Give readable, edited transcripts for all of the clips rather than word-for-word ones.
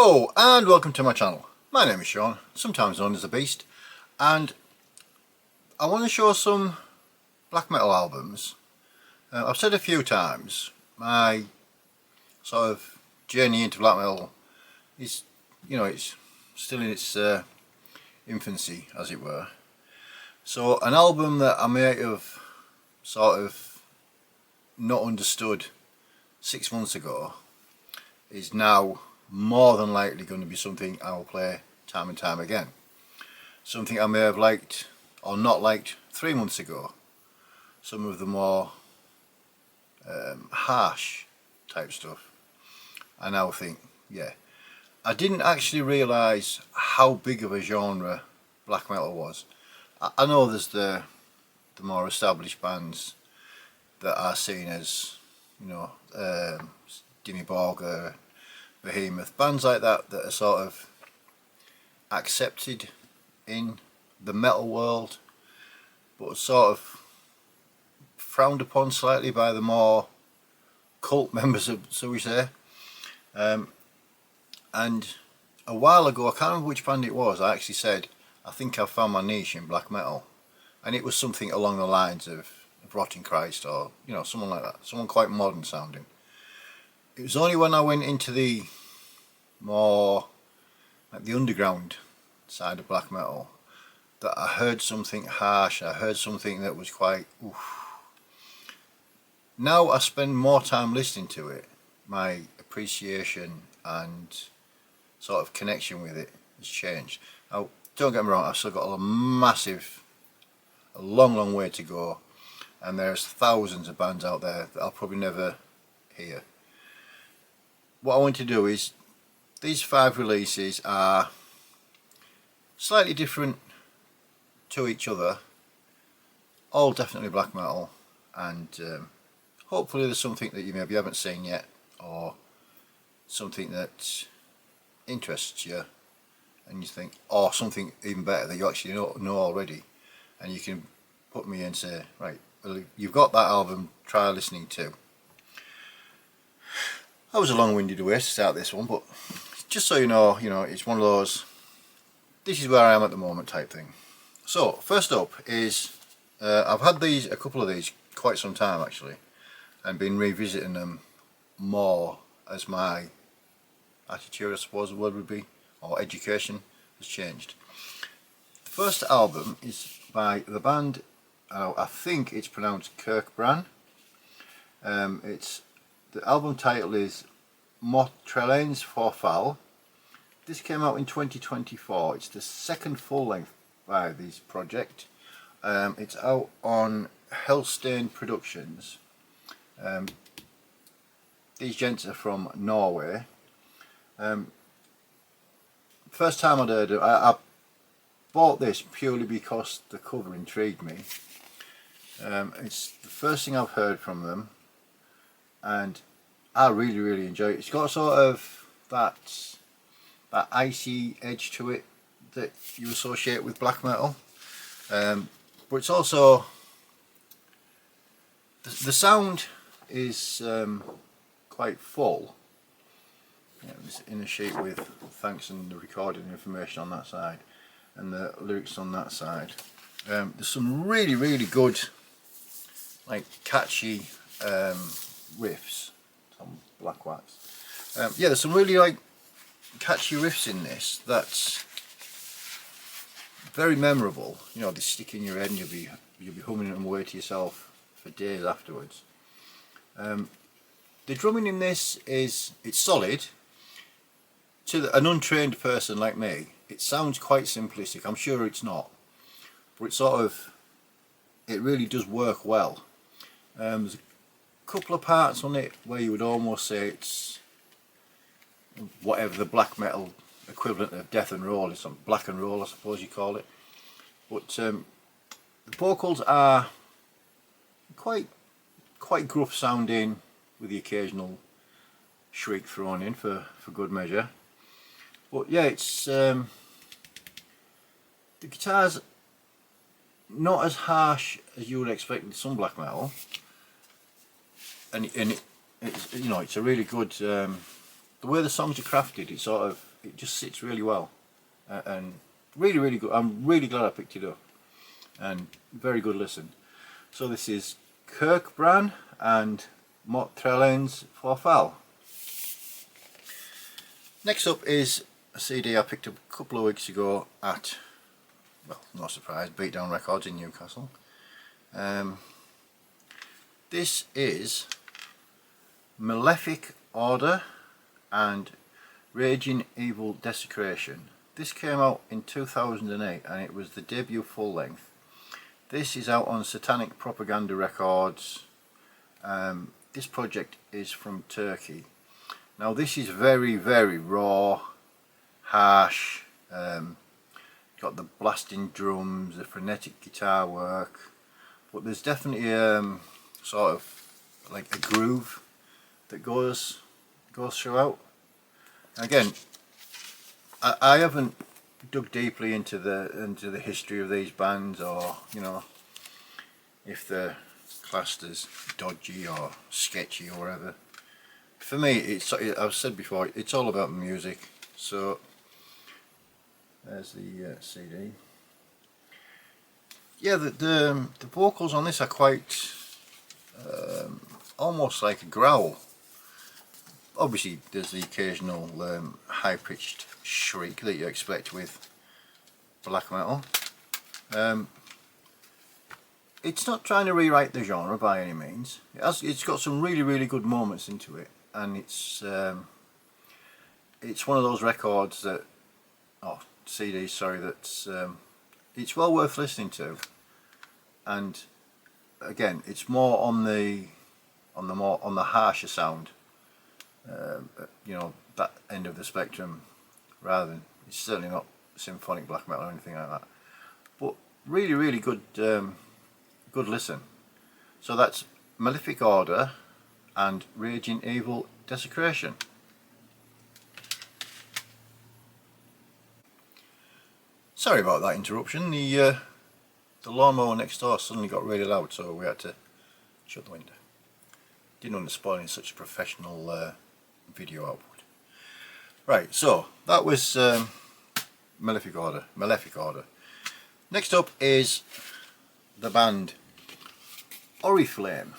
Hello and welcome to my channel. My name is Sean, sometimes known as the Beast, and I want to show some black metal albums. I've said a few times, my sort of journey into black metal is, it's still in its infancy, as it were. So an album that I may have sort of not understood 6 months ago is now more than likely going to be something I will play time and time again. Something I may have liked or not liked 3 months ago. Some of the more harsh type stuff I now think, yeah. I didn't actually realise how big of a genre black metal was. I know there's the more established bands that are seen as, Dimmy Borgir, Behemoth, bands like that that are sort of accepted in the metal world, but sort of frowned upon slightly by the more cult members, so we say. And a while ago, I can't remember which band it was, I actually said, I think I've found my niche in black metal. And it was something along the lines of Rotting Christ, or someone like that, someone quite modern sounding. It was only when I went into the more like the underground side of black metal that I heard something harsh. I heard something that was quite oof. Now I spend more time listening to it, my appreciation and sort of connection with it has changed. Now don't get me wrong, I've still got a long way to go, and there's thousands of bands out there that I'll probably never hear. What I want to do is, these 5 releases are slightly different to each other, all definitely black metal, and hopefully there's something that you maybe haven't seen yet, or something that interests you and you think, or something even better that you actually know already, and you can put me in and say, right, well, you've got that album, try listening to. That was a long-winded way to start this one, but just so you know, it's one of those, this is where I am at the moment type thing. So first up is, I've had a couple of these quite some time actually, and been revisiting them more as my attitude, I suppose the word would be, or education has changed. The first album is by the band, I think it's pronounced Kirk Bran. The album title is Motrelens for Fall. This came out in 2024. It's the second full length by this project. It's out on Hellstein Productions. These gents are from Norway. First time I'd heard it, I bought this purely because the cover intrigued me. It's the first thing I've heard from them, and I really enjoy it. It's got sort of that icy edge to it that you associate with black metal, but it's also, the sound is quite full. It's in a sheet with thanks and the recording information on that side, and the lyrics on that side. There's some really good, like, catchy riffs, some black wax. Yeah, there's some really like catchy riffs in this that's very memorable. They stick in your head and you'll be humming them away to yourself for days afterwards. The drumming in this it's solid. To an untrained person like me, it sounds quite simplistic. I'm sure it's not, but it really does work well. There's a couple of parts on it where you would almost say it's whatever the black metal equivalent of death and roll is, some black and roll I suppose you call it. But the vocals are quite gruff sounding, with the occasional shriek thrown in for good measure. But yeah, it's the guitar's not as harsh as you would expect in some black metal, and it's a really good, the way the songs are crafted, it sort of it just sits really well, and really good. I'm really glad I picked it up, and very good listen. So this is Kirk Bran and Mot Trellens for Fal. Next up is a CD I picked up a couple of weeks ago at, well, no surprise, Beatdown Records in Newcastle. This is Malefic Order and Raging Evil Desecration. This came out in 2008 and it was the debut full length. This is out on Satanic Propaganda Records. This project is from Turkey. Now this is very raw, harsh, got the blasting drums, the frenetic guitar work, but there's definitely sort of like a groove that goes throughout. Again, I haven't dug deeply into the history of these bands, or you know, if they're classed as dodgy or sketchy or whatever. For me, it's, I've said before, it's all about the music. So there's the CD. Yeah, the vocals on this are quite almost like a growl. Obviously there's the occasional high-pitched shriek that you expect with black metal. It's not trying to rewrite the genre by any means. It's got some really good moments into it, and it's one of those records that, oh, CDs, sorry, that's it's well worth listening to. And again, it's more on the harsher sound, you know, that end of the spectrum, rather than, it's certainly not symphonic black metal or anything like that. But really good good listen. So that's Malefic Order and Raging Evil Desecration. Sorry about that interruption. The lawnmower next door suddenly got really loud, so we had to shut the window. Didn't want to spoil in such a professional video output. Right, so that was Malefic Order. Next up is the band Oriflame.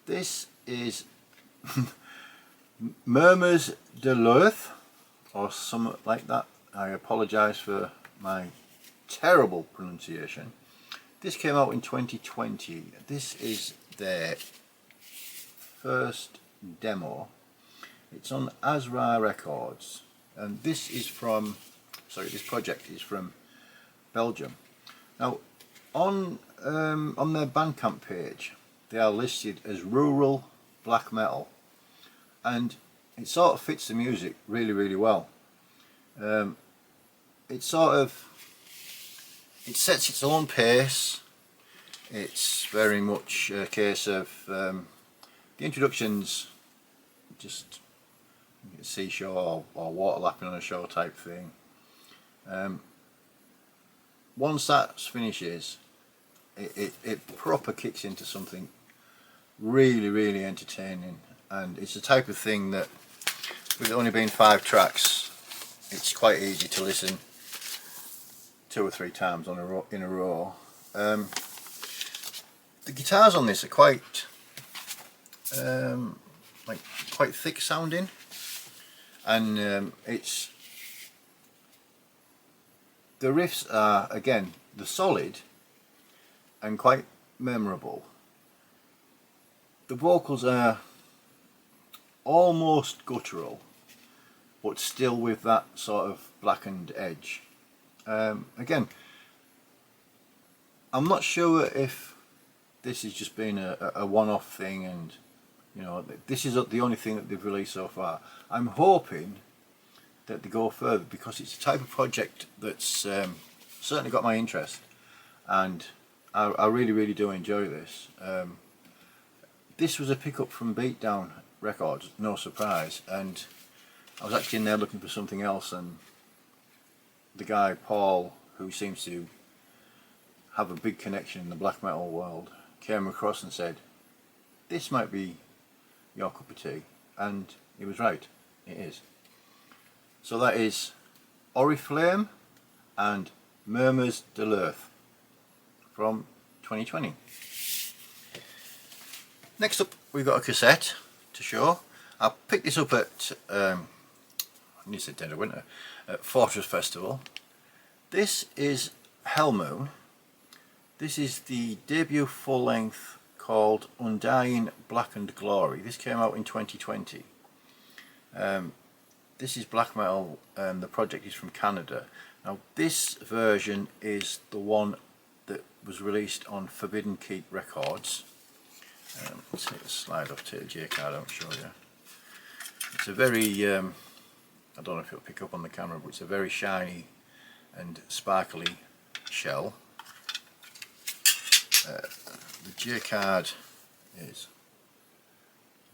This is Murmurs de l'Earth, or something like that. I apologise for my terrible pronunciation. This came out in 2020. This is their first demo. It's on Azra Records, and this is from, sorry, this project is from Belgium. Now on their Bandcamp page they are listed as rural black metal, and it sort of fits the music really well. It sets its own pace. It's very much a case of the introductions just seashore or water lapping on a shore type thing. Once that finishes, it proper kicks into something really entertaining, and it's the type of thing that, with it only being 5 tracks, it's quite easy to listen 2 or 3 times in a row. The guitars on this are quite quite thick sounding, and the riffs are, again, they're solid and quite memorable. The vocals are almost guttural, but still with that sort of blackened edge. Again, I'm not sure if this has just been a one-off thing, and you know, this is the only thing that they've released so far. I'm hoping that they go further, because it's a type of project that's certainly got my interest, and I really do enjoy this. This was a pickup from Beatdown Records, no surprise, and I was actually in there looking for something else, and the guy Paul, who seems to have a big connection in the black metal world, came across and said, this might be your cup of tea, and he was right, it is. So that is Oriflame and Murmurs de l'Earth from 2020. Next up, we've got a cassette to show. I picked this up at I need to say Dead of Winter, at Fortress Festival. This is Hellmoon. This is the debut full length called Undying Blackened Glory. This came out in 2020. This is black metal, the project is from Canada. Now this version is the one that was released on Forbidden Keep Records. Let's take a slide off to the J card, I'll show you. It's a very, I don't know if it'll pick up on the camera, but it's a very shiny and sparkly shell. The J card is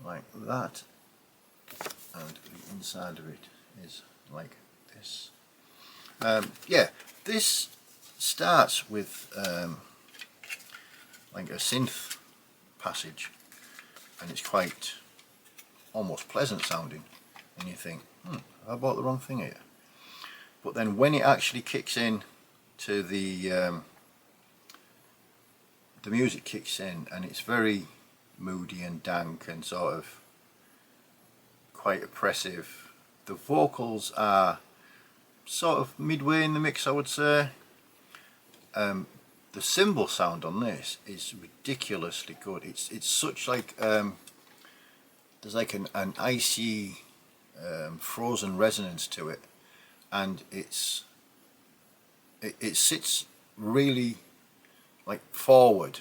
like that, and the inside of it is like this. Yeah, this starts with like a synth passage, and it's quite almost pleasant sounding, and you think, have I bought the wrong thing here? But then when it actually kicks in to the music kicks in, and it's very moody and dank and sort of quite oppressive. The vocals are sort of midway in the mix, I would say. The cymbal sound on this is ridiculously good. It's such like there's like an icy frozen resonance to it, and it sits really like forward,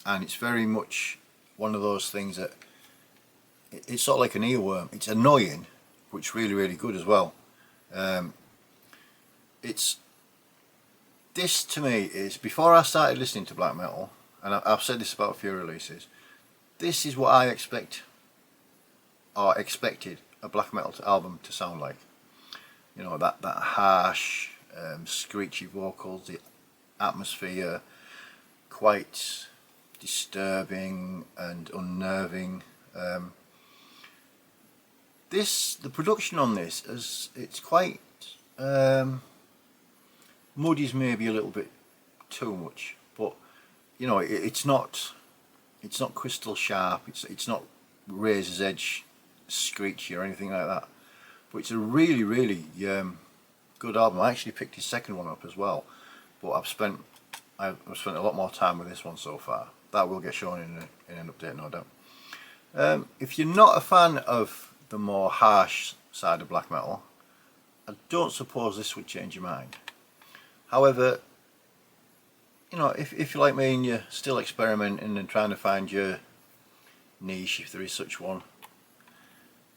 and it's very much one of those things that it's sort of like an earworm. It's annoying, but it's really, really good as well. This to me is, before I started listening to black metal, and I've said this about a few releases, this is what I expect, or expected, a black metal album to sound like. You know, that harsh, screechy vocals, the atmosphere, quite disturbing and unnerving. The production on this it's quite muddy's maybe a little bit too much, but you know, it's not crystal sharp. It's not razor's edge screechy or anything like that. But it's a really, really good album. I actually picked his second one up as well, but I've spent a lot more time with this one so far. That will get shown in an update, no doubt. If you're not a fan of the more harsh side of black metal, I don't suppose this would change your mind. However, you know, if you're like me and you're still experimenting and trying to find your niche, if there is such one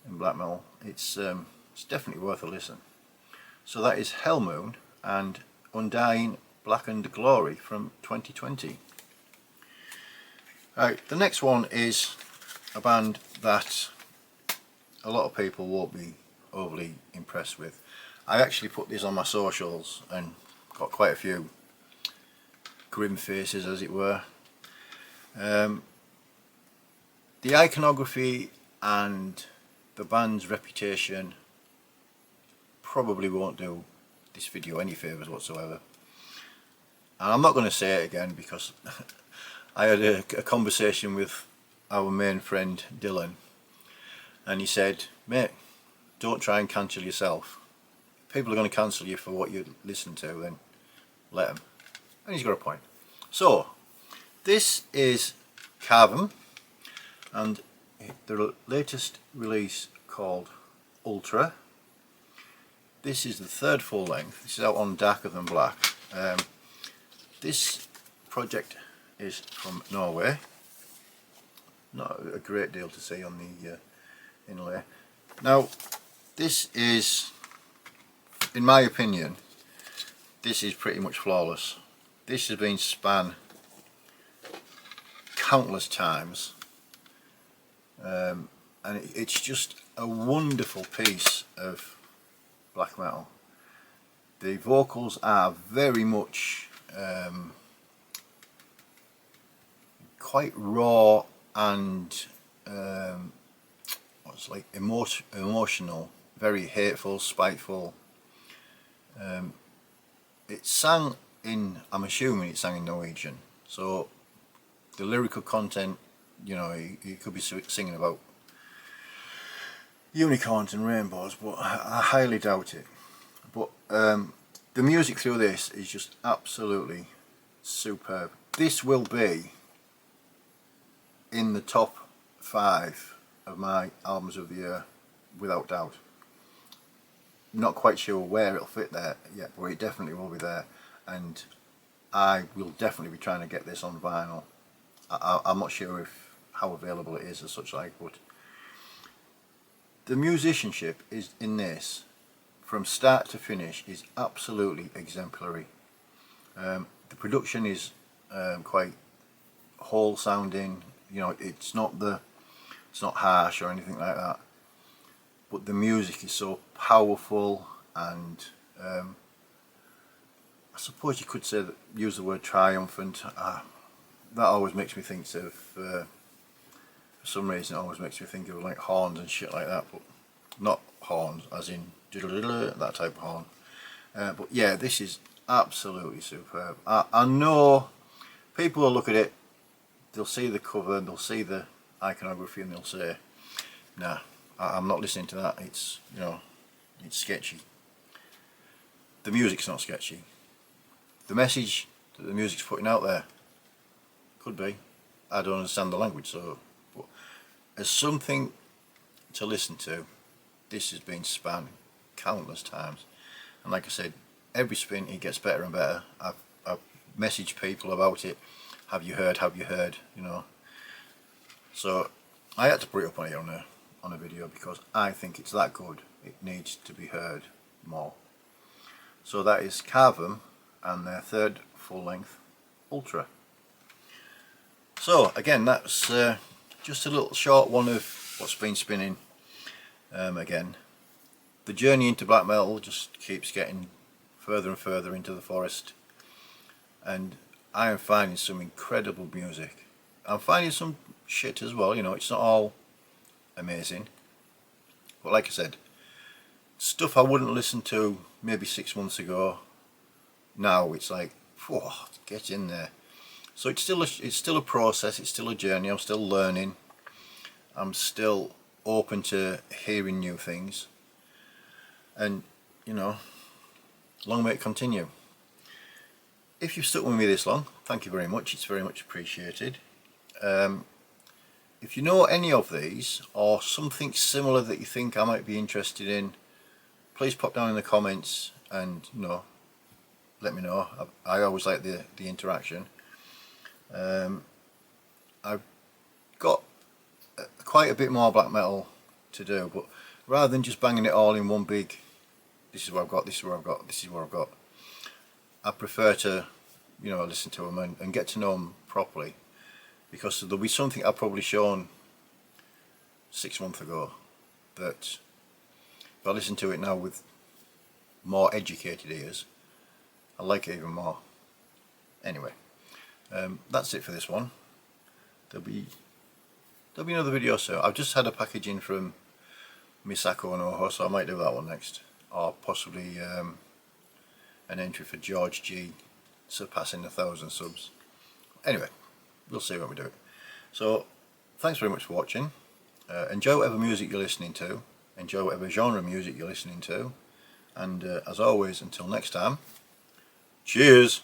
in black metal, it's definitely worth a listen. So that is Hellmoon and Undying Blackened Glory from 2020. Right, the next one is a band that a lot of people won't be overly impressed with. I actually put this on my socials and got quite a few grim faces, as it were. The iconography and the band's reputation probably won't do this video any favours whatsoever. And I'm not going to say it again because I had a conversation with our main friend Dylan, and he said, mate, don't try and cancel yourself. If people are going to cancel you for what you listen to, then let them. And he's got a point. So this is Caven and their latest release called Ultra. This is the third full length. This is out on Darker Than Black. This project is from Norway. Not a great deal to see on the inlay. Now this is, in my opinion, this is pretty much flawless. This has been spun countless times, and it's just a wonderful piece of black metal. The vocals are very much quite raw and what's like emotional, very hateful, spiteful. It sang in, I'm assuming it sang in Norwegian, so the lyrical content, you know, he could be singing about unicorns and rainbows, but I highly doubt it. But the music through this is just absolutely superb. This will be in the top 5 of my albums of the year, without doubt. Not quite sure where it'll fit there yet, but it definitely will be there, and I will definitely be trying to get this on vinyl. I'm not sure how available it is as such, like, but the musicianship is in this from start to finish is absolutely exemplary. The production is quite whole sounding, you know, it's not harsh or anything like that, but the music is so powerful, and I suppose you could say that, use the word triumphant. That always makes me think of, for some reason it always makes me think of like horns and shit like that, but not horns as in that type of horn. But yeah, this is absolutely superb. I know people will look at it, they'll see the cover and they'll see the iconography and they'll say, nah, I'm not listening to that, it's, you know, it's sketchy. The music's not sketchy. The message that the music's putting out there could be. I don't understand the language, so, but as something to listen to, this has been spanned countless times, and like I said, every spin it gets better and better. I've messaged people about it. Have you heard? Have you heard? You know. So I had to put it up on a video because I think it's that good. It needs to be heard more. So that is Caven and their third full-length Ultra. So again, that's just a little short one of what's been spinning. Again, the journey into black metal just keeps getting further and further into the forest, and I am finding some incredible music. I'm finding some shit as well, you know, it's not all amazing, but like I said, stuff I wouldn't listen to maybe 6 months ago, now it's like, whoa, get in there. So it's still a process, it's still a journey, I'm still learning, I'm still open to hearing new things, and you know, long may it continue. If you've stuck with me this long, thank you very much, it's very much appreciated. If you know any of these or something similar that you think I might be interested in, please pop down in the comments and, you know, let me know. I always like the interaction. I've got quite a bit more black metal to do, but rather than just banging it all in one big, this is what I've got, this is what I've got, this is what I've got, I prefer to, you know, listen to them and get to know them properly, because there'll be something I've probably shown 6 months ago that if I listen to it now with more educated ears, I like it even more. Anyway, that's it for this one. There'll be another video soon. I've just had a package in from Misako and Oho, so I might do that one next, or possibly an entry for George G surpassing 1,000 subs. Anyway, we'll see when we do it. So thanks very much for watching. Enjoy whatever music you're listening to, enjoy whatever genre music you're listening to, and as always, until next time, cheers.